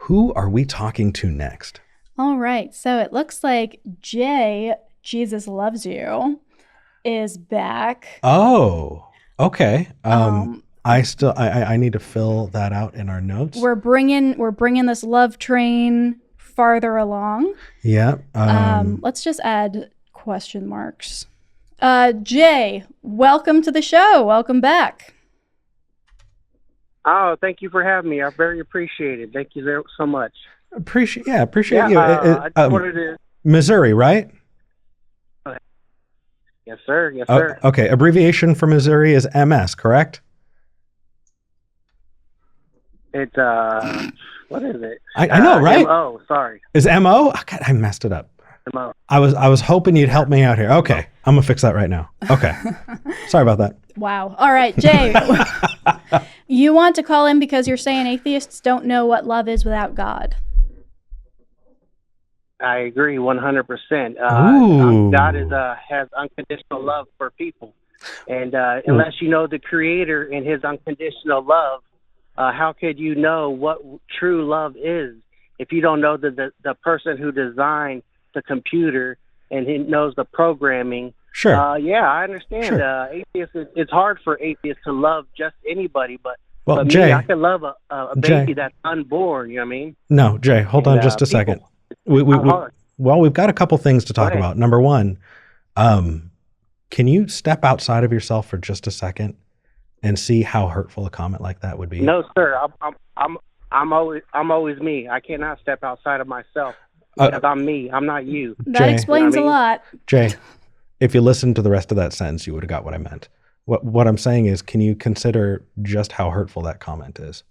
Who are we talking to next? All right. So it looks like Jay, Jesus Loves You, is back. Oh, okay. I need to fill that out in our notes. We're bringing this love train farther along. Yeah. Let's just add question marks. Jay, welcome to the show. Welcome back. Oh, thank you for having me. I very appreciate it. Thank you so much. Appreciate you. I just wanted to... Missouri, right? Yes, sir. Yes, sir. Okay. Abbreviation for Missouri is MS, correct? It's what is it? I know, right? MO. Sorry. Is MO? Oh, God, I messed it up. MO. I was hoping you'd help me out here. Okay, I'm gonna fix that right now. Okay. Sorry about that. Wow. All right, Jay. You want to call in because you're saying atheists don't know what love is without God. I agree 100%. God has unconditional love for people. And unless you know the Creator and his unconditional love, how could you know what true love is if you don't know the person who designed the computer and he knows the programming? Sure. Yeah, I understand. Sure. Atheists, it's hard for atheists to love just anybody, but Jay, me, I can love a baby that's unborn, you know what I mean? No, Jay, hold on just a second. We've got a couple things to talk about. Number one, can you step outside of yourself for just a second and see how hurtful a comment like that would be? No, sir. I'm always me. I cannot step outside of myself because I'm me. I'm not you. That explains a lot. Jay, if you listened to the rest of that sentence, you would have got what I meant. What I'm saying is, can you consider just how hurtful that comment is?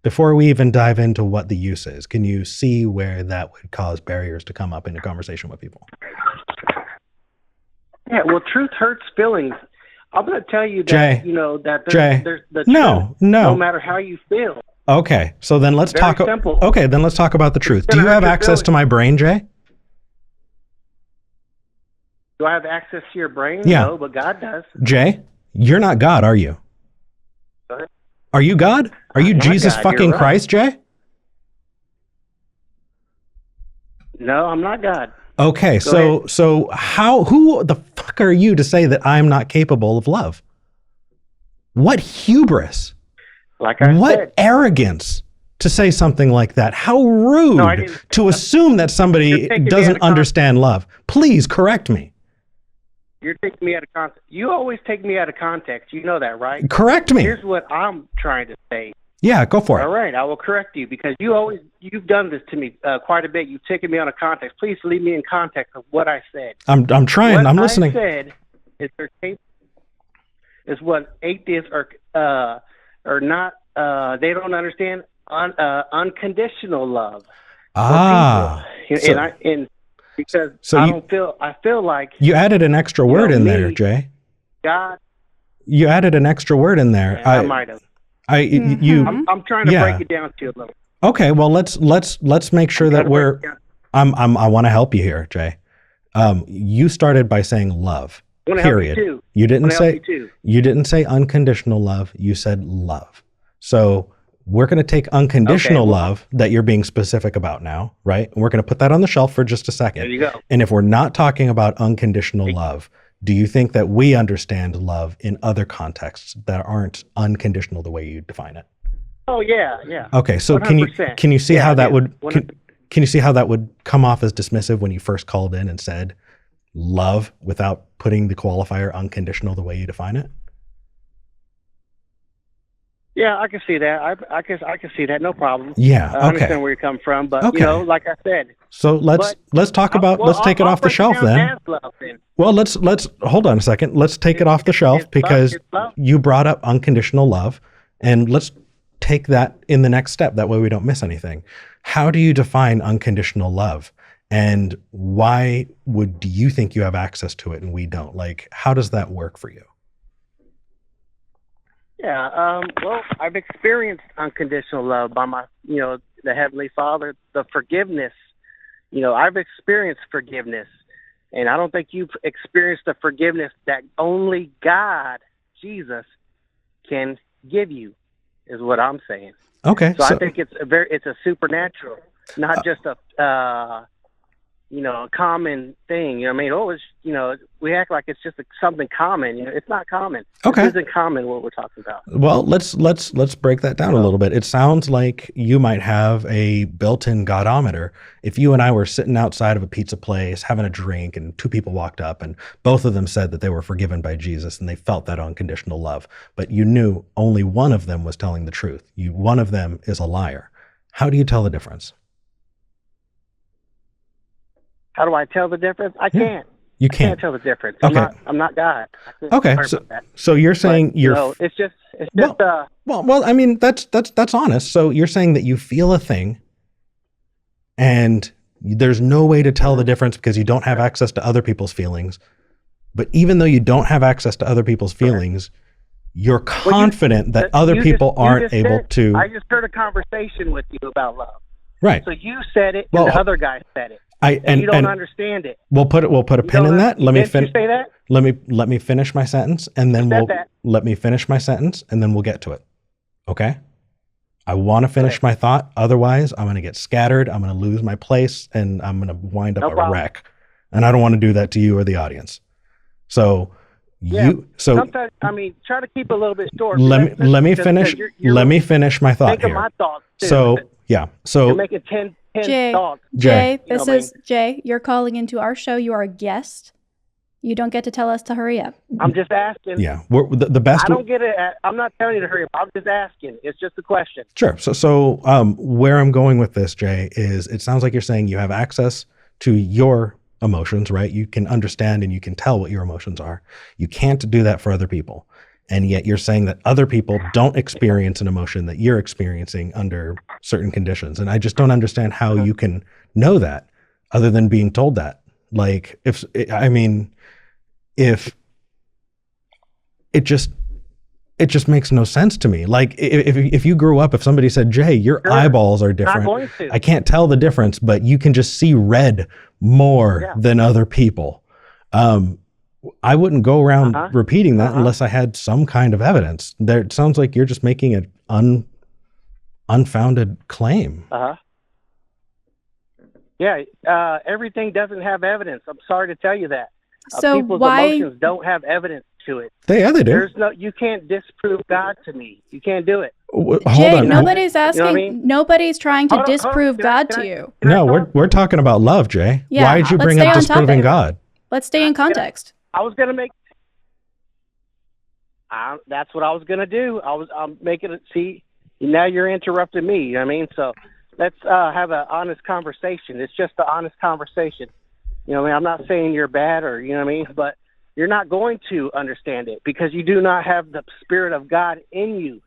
Before we even dive into what the use is, can you see where that would cause barriers to come up in a conversation with people? Yeah, well, truth hurts feelings. I'm going to tell you that, Jay, there's the truth, no matter how you feel. Okay, so then let's talk. Simple. Okay, then let's talk about the truth. Do you have access to my brain, Jay? Do I have access to your brain? Yeah. No, but God does. Jay, you're not God, are you? What? Are you God? Are you Jesus fucking Christ, Jay? No, I'm not God. Okay, so who the fuck are you to say that I'm not capable of love? What hubris. What arrogance to say something like that. How rude to assume that somebody doesn't understand love. Please correct me. You're taking me out of context. You always take me out of context. You know that, right? Correct me. Here's what I'm trying to say. Yeah, go for it. All right, I will correct you because you've done this to me quite a bit. You've taken me out of context. Please leave me in context of what I said. I'm trying. What I'm listening. What I said is what atheists are not. They don't understand unconditional love. Ah. Because I feel like you added an extra word in there, Jay. God. You added an extra word in there. Yeah, I might have. I'm trying to break it down to you a little. Okay, well let's make sure that I want to help you here, Jay. You started by saying love. Period. You didn't say unconditional love. You said love. So we're going to take unconditional love that you're being specific about now, right? And we're going to put that on the shelf for just a second. There you go. And if we're not talking about unconditional love, do you think that we understand love in other contexts that aren't unconditional the way you define it? Oh yeah. Okay, so 100%. Can you see how that would can you see how that would come off as dismissive when you first called in and said love without putting the qualifier unconditional the way you define it? Yeah, I can see that. I can see that. No problem. Yeah, I understand where you're coming from, but like I said. So let's take it off the shelf then. Well, let's hold on a second. Let's take it off the shelf because you brought up unconditional love, and let's take that in the next step. That way we don't miss anything. How do you define unconditional love, and why do you think you have access to it and we don't? Like, how does that work for you? Yeah, well, I've experienced unconditional love by the Heavenly Father, the forgiveness. I've experienced forgiveness, and I don't think you've experienced the forgiveness that only God, Jesus, can give you, is what I'm saying. Okay. So I think it's a supernatural, not just a a common thing. You know what I mean? Oh, it's, we act like it's just something common. It's not common. Okay. This isn't common what we're talking about. Well, let's break that down a little bit. It sounds like you might have a built-in godometer. If you and I were sitting outside of a pizza place having a drink and two people walked up and both of them said that they were forgiven by Jesus and they felt that unconditional love, but you knew only one of them was telling the truth. One of them is a liar. How do you tell the difference? How do I tell the difference? I can't. You I can't tell the difference. Okay. I'm not God. Okay. So you're saying it's just well, I mean, that's honest. So you're saying that you feel a thing and there's no way to tell the difference because you don't have access to other people's feelings. But even though you don't have access to other people's feelings, you're confident that other people aren't able to. I just heard a conversation with you about love. Right. So you said it and the other guy said it. And you don't understand it. We'll put a pin in that. Let me finish. Say that? Let me finish my sentence, and then let me finish my sentence, and then we'll get to it. Okay. I want to finish my thought. Otherwise, I'm going to get scattered. I'm going to lose my place, and I'm going to wind up a wreck. And I don't want to do that to you or the audience. So sometimes, try to keep a little bit short. Let me finish. Let me finish my thought here. My thoughts too, so you're making 10 thoughts. Jay, Jay. You're calling into our show. You are a guest. You don't get to tell us to hurry up. I'm just asking. Yeah, the best. I don't get it. I'm not telling you to hurry up. I'm just asking. It's just a question. Sure. So where I'm going with this, Jay, is it sounds like you're saying you have access to your emotions, right? You can understand and you can tell what your emotions are. You can't do that for other people. And yet you're saying that other people don't experience an emotion that you're experiencing under certain conditions. And I just don't understand how you can know that other than being told that. Like, if it just makes no sense to me. Like if you grew up, if somebody said, Jay, your eyeballs are different. I can't tell the difference, but you can just see red more than other people. I wouldn't go around repeating that unless I had some kind of evidence. It sounds like you're just making an unfounded claim. Yeah, everything doesn't have evidence. I'm sorry to tell you that. So people's emotions don't have evidence to it. They do. You can't disprove God to me. You can't do it. Jay, nobody's asking. Nobody's trying to disprove God to you. No, we're talking about love, Jay. Yeah, why did you bring up disproving God? Let's stay in context. I was gonna make. That's what I was gonna do. I'm making it. See, now you're interrupting me. You know what I mean? So let's have an honest conversation. It's just an honest conversation. You know what I mean? I'm not saying you're bad or you know what I mean, but you're not going to understand it because you do not have the Spirit of God in you.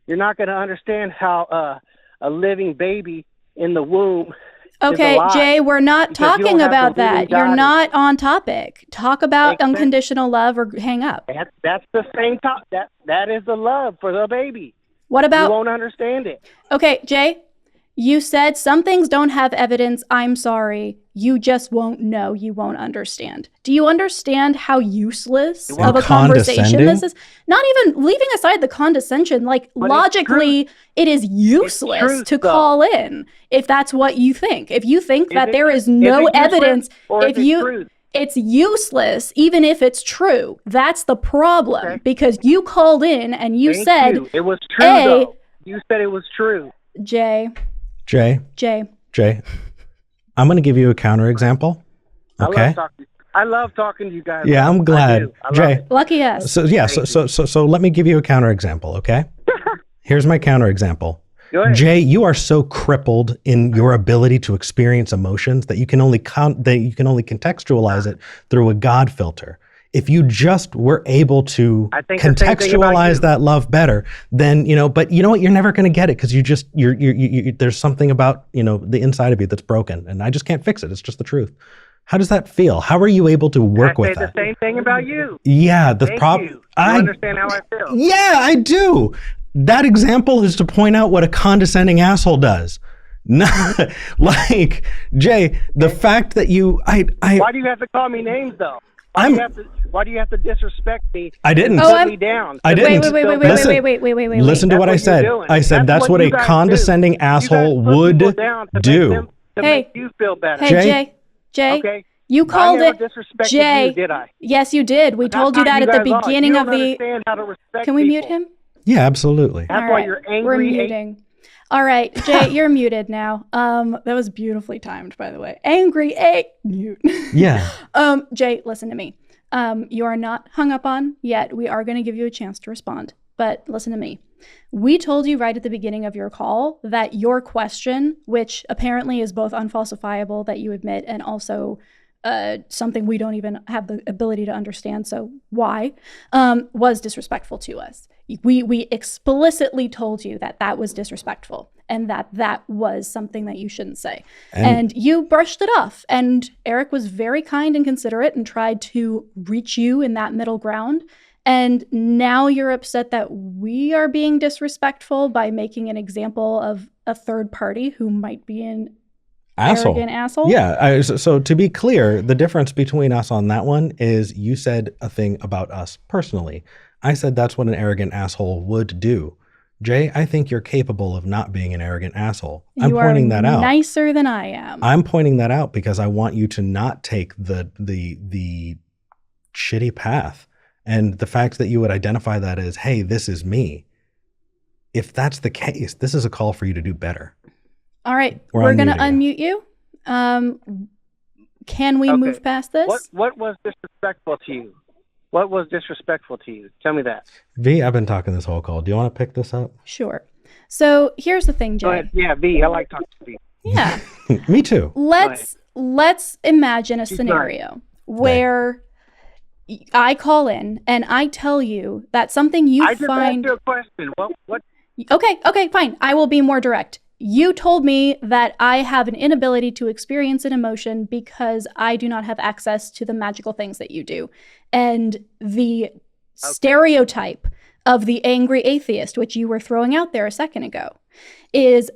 You're not going to understand how a living baby in the womb. Okay, Jay, we're not talking about that. You're not on topic. Talk about unconditional love or hang up. That's the same talk. That is the love for the baby. What about? You won't understand it. Okay, Jay, you said some things don't have evidence. I'm sorry. You just won't know. You won't understand. Do you understand how useless of a conversation this is? Not even leaving aside the condescension, like but logically, it is useless to call in if that's what you think. If you think that there is no evidence, it's useless, even if it's true. That's the problem because you called in and you said it was true. Though. You said it was true. Jay. I'm going to give you a counterexample. Okay. I love talking to you guys. Yeah, I'm glad. Jay. Lucky us. So let me give you a counterexample, okay? Here's my counterexample. Jay, you are so crippled in your ability to experience emotions that you can only contextualize it through a God filter. If you just were able to contextualize that love better, then, but you know what? You're never going to get it because there's something about, the inside of you that's broken and I just can't fix it. It's just the truth. How does that feel? How are you able to work with that? I say the same thing about you. Yeah. The problem. You understand how I feel. Yeah, I do. That example is to point out what a condescending asshole does. Like, Jay, the fact that why do you have to call me names though? Why do you have to disrespect me? I didn't. Put me down. I didn't. Wait. Listen to what I said. I said that's what a condescending asshole would do. To make you feel better. Hey, Jay. Okay. You called it Jay. You, did I? Yes, you did. We told you that at the beginning of the. Can we mute him? Yeah, absolutely. That's why you're angry. We're muting. All right, Jay, you're muted now. That was beautifully timed, by the way. Angry mute. Yeah. Jay, listen to me. You are not hung up on yet. We are going to give you a chance to respond, but listen to me. We told you right at the beginning of your call that your question, which apparently is both unfalsifiable that you admit and also something we don't even have the ability to understand, so why, was disrespectful to us. We explicitly told you that that was disrespectful and that was something that you shouldn't say. And you brushed it off. And Eric was very kind and considerate and tried to reach you in that middle ground. And now you're upset that we are being disrespectful by making an example of a third party who might be an arrogant asshole. Yeah. So to be clear, the difference between us on that one is you said a thing about us personally. I said that's what an arrogant asshole would do. Jay, I think you're capable of not being an arrogant asshole. I'm pointing that out. Nicer than I am. I'm pointing that out because I want you to not take the shitty path. And the fact that you would identify that as, hey, this is me. If that's the case, this is a call for you to do better. All right. We're going to unmute you. Can we move past this? What was disrespectful to you? What was disrespectful to you? Tell me that. V, I've been talking this whole call. Do you want to pick this up? Sure. So here's the thing, Jay. Go ahead. Yeah, V, I like talking to V. Yeah. Me too. Let's imagine a scenario where I call in and I tell you that something you I just asked you a question. What? Okay, fine. I will be more direct. You told me that I have an inability to experience an emotion because I do not have access to the magical things that you do. And the stereotype of the angry atheist, which you were throwing out there a second ago, is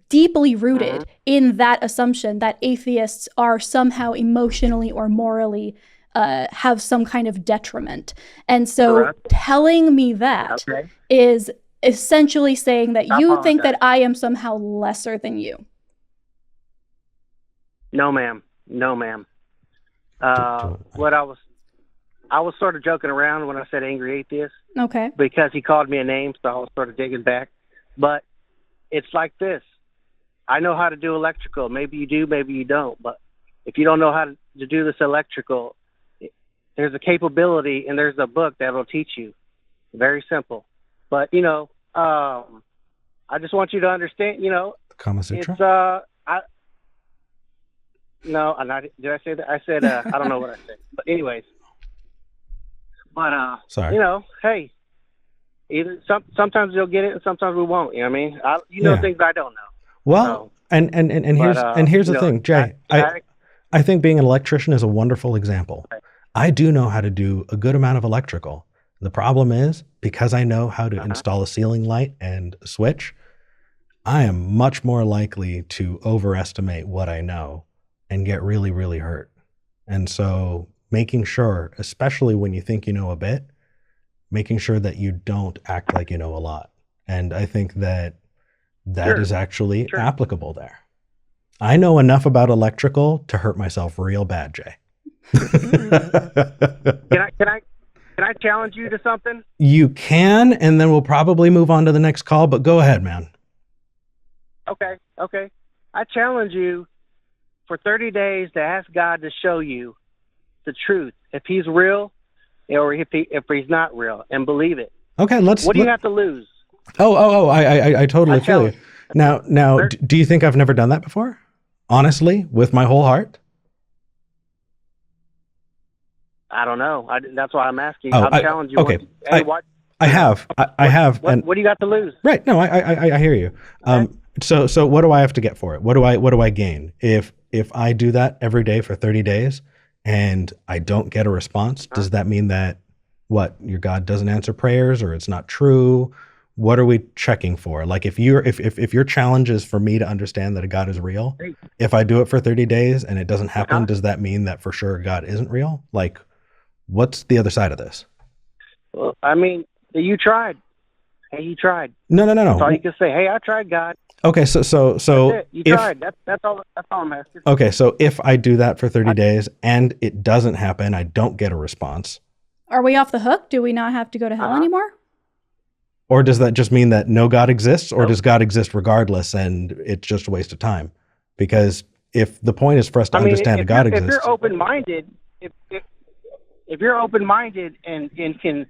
deeply rooted in that assumption that atheists are somehow emotionally or morally have some kind of detriment. And so telling me that is essentially saying that you think that I am somehow lesser than you. No, ma'am. I was sort of joking around when I said angry atheist. Okay. Because he called me a name, so I was sort of digging back. But it's like this. I know how to do electrical. Maybe you do, maybe you don't. But if you don't know how to do this electrical, there's a capability and there's a book that will teach you. Very simple. But, I just want you to understand, Kama Sutra? Did I say that? I said, I don't know what I said. But anyways. But, sorry. Hey, either sometimes you'll get it and sometimes we won't. You know what I mean? Things I don't know. Well, and here's the thing, Jay. I think being an electrician is a wonderful example. Right. I do know how to do a good amount of electrical. The problem is, because I know how to install a ceiling light and a switch, I am much more likely to overestimate what I know and get really, really hurt. And so making sure, especially when you think you know a bit, making sure that you don't act like you know a lot. And I think that is actually applicable there. I know enough about electrical to hurt myself real bad, Jay. Can I challenge you to something? You can, and then we'll probably move on to the next call, but go ahead, man. Okay. I challenge you for 30 days to ask God to show you the truth, if he's real or if he's not real, and believe it. Okay, what do you have to lose? I totally feel you. Now, do you think I've never done that before? Honestly, with my whole heart? I don't know. That's why I'm asking. I'll challenge you. Okay. I have. What do you got to lose? Right. No, I hear you. Okay. So what do I have to get for it? What do I gain if I do that every day for 30 days and I don't get a response? Does that mean that your God doesn't answer prayers or it's not true? What are we checking for? Like if your challenge is for me to understand that a God is real, if I do it for 30 days and it doesn't happen, does that mean that for sure God isn't real? Like, What's the other side of this? Well, I mean, you tried. Hey, you tried. No. That's all you can say. Hey, I tried, God. Okay, so That's it. You tried. That's all I'm asking. Okay, so if I do that for 30 days and it doesn't happen, I don't get a response. Are we off the hook? Do we not have to go to hell anymore? Or does that just mean that no God exists, or does God exist regardless and it's just a waste of time? Because if the point is for us to understand that God exists. If you're open-minded, if you're open-minded and can,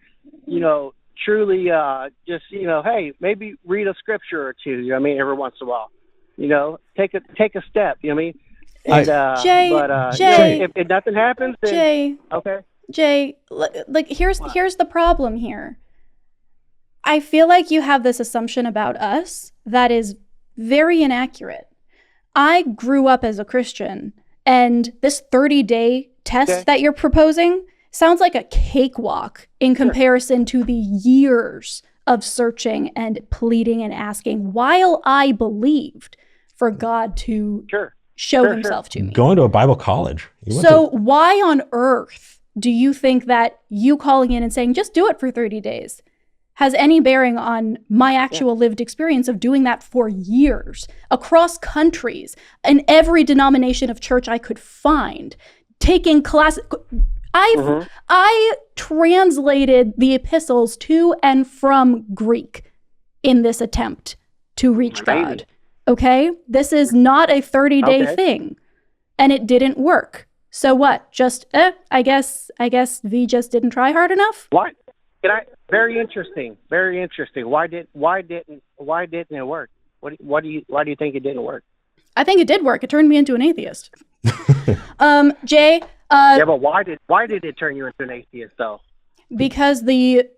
truly just, hey, maybe read a scripture or two, every once in a while, take a step, you know what I mean? And, Jay, if nothing happens, then, Jay, okay. Jay, like here's the problem here. I feel like you have this assumption about us that is very inaccurate. I grew up as a Christian, and this 30-day test that you're proposing sounds like a cakewalk in comparison to the years of searching and pleading and asking while I believed for God to show himself to me. Going to a Bible college. So why on earth do you think that you calling in and saying, just do it for 30 days has any bearing on my actual lived experience of doing that for years across countries in every denomination of church I could find, taking classes? I translated the epistles to and from Greek in this attempt to reach God. Okay? This is not a 30-day thing, and it didn't work. So what? Just I guess V just didn't try hard enough? What? Very interesting. Very interesting. Why didn't it work? Why do you think it didn't work? I think it did work. It turned me into an atheist. Jay. But why did it turn you into an atheist though? Because the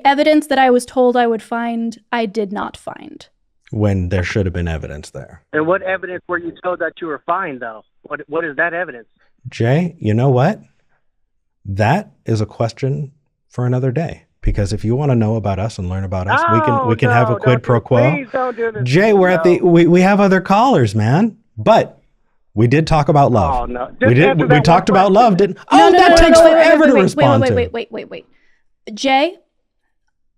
evidence that I was told I would find, I did not find. When there should have been evidence there. And what evidence were you told that you were fine though? What is that evidence? Jay, you know what? That is a question for another day. Because if you want to know about us and learn about us, we can have a quid pro quo. Please don't do this. Jay, we're at we have other callers, man. But we did talk about love. Oh, no. We talked about love, didn't? That takes forever to respond to. Wait. Jay,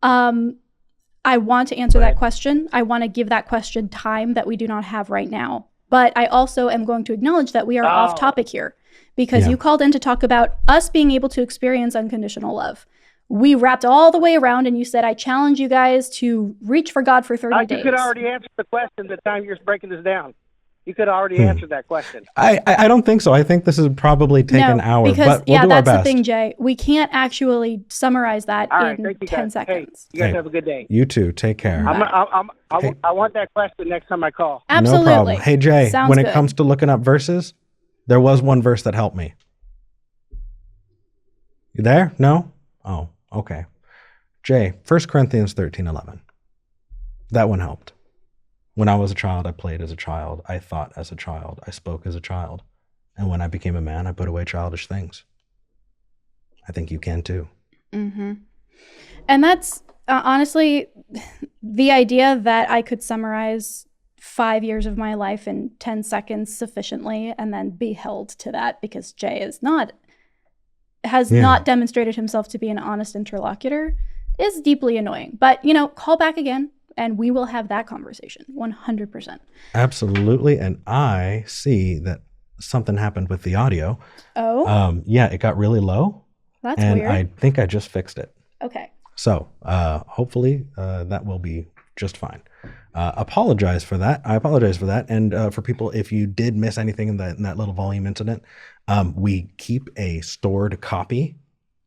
I want to answer that question. I want to give that question time that we do not have right now. But I also am going to acknowledge that we are off topic here because you called in to talk about us being able to experience unconditional love. We wrapped all the way around and you said, I challenge you guys to reach for God for 30 days. You could already answer the question the time you're breaking this down. You could already answer that question. I don't think so. I think this is probably take an hour, because, but we'll do our best. That's the thing, Jay. We can't actually summarize that in 10 seconds. Hey, you guys have a good day. You too. Take care. I want that question next time I call. Absolutely. No problem. Hey, Jay, Sounds when good. it comes to looking up verses, there was one verse that helped me. You there? No? Oh, okay. Jay, 1 Corinthians 13:11. That one helped. When I was a child, I played as a child. I thought as a child. I spoke as a child. And when I became a man, I put away childish things. I think you can too. Mm-hmm. And that's honestly the idea that I could summarize 5 years of my life in 10 seconds sufficiently and then be held to that because Jay has not demonstrated himself to be an honest interlocutor is deeply annoying. But, call back again. And we will have that conversation 100%. Absolutely. And I see that something happened with the audio. Oh? It got really low. That's and weird. I think I just fixed it. Okay. So hopefully that will be just fine. Apologize for that. I apologize for that. And for people, if you did miss anything in that little volume incident, we keep a stored copy.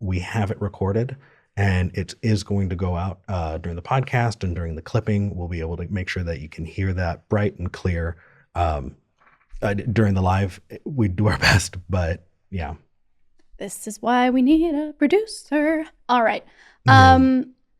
We have it recorded. And it is going to go out during the podcast and during the clipping. We'll be able to make sure that you can hear that bright and clear during the live. We do our best, but yeah. This is why we need a producer. All right.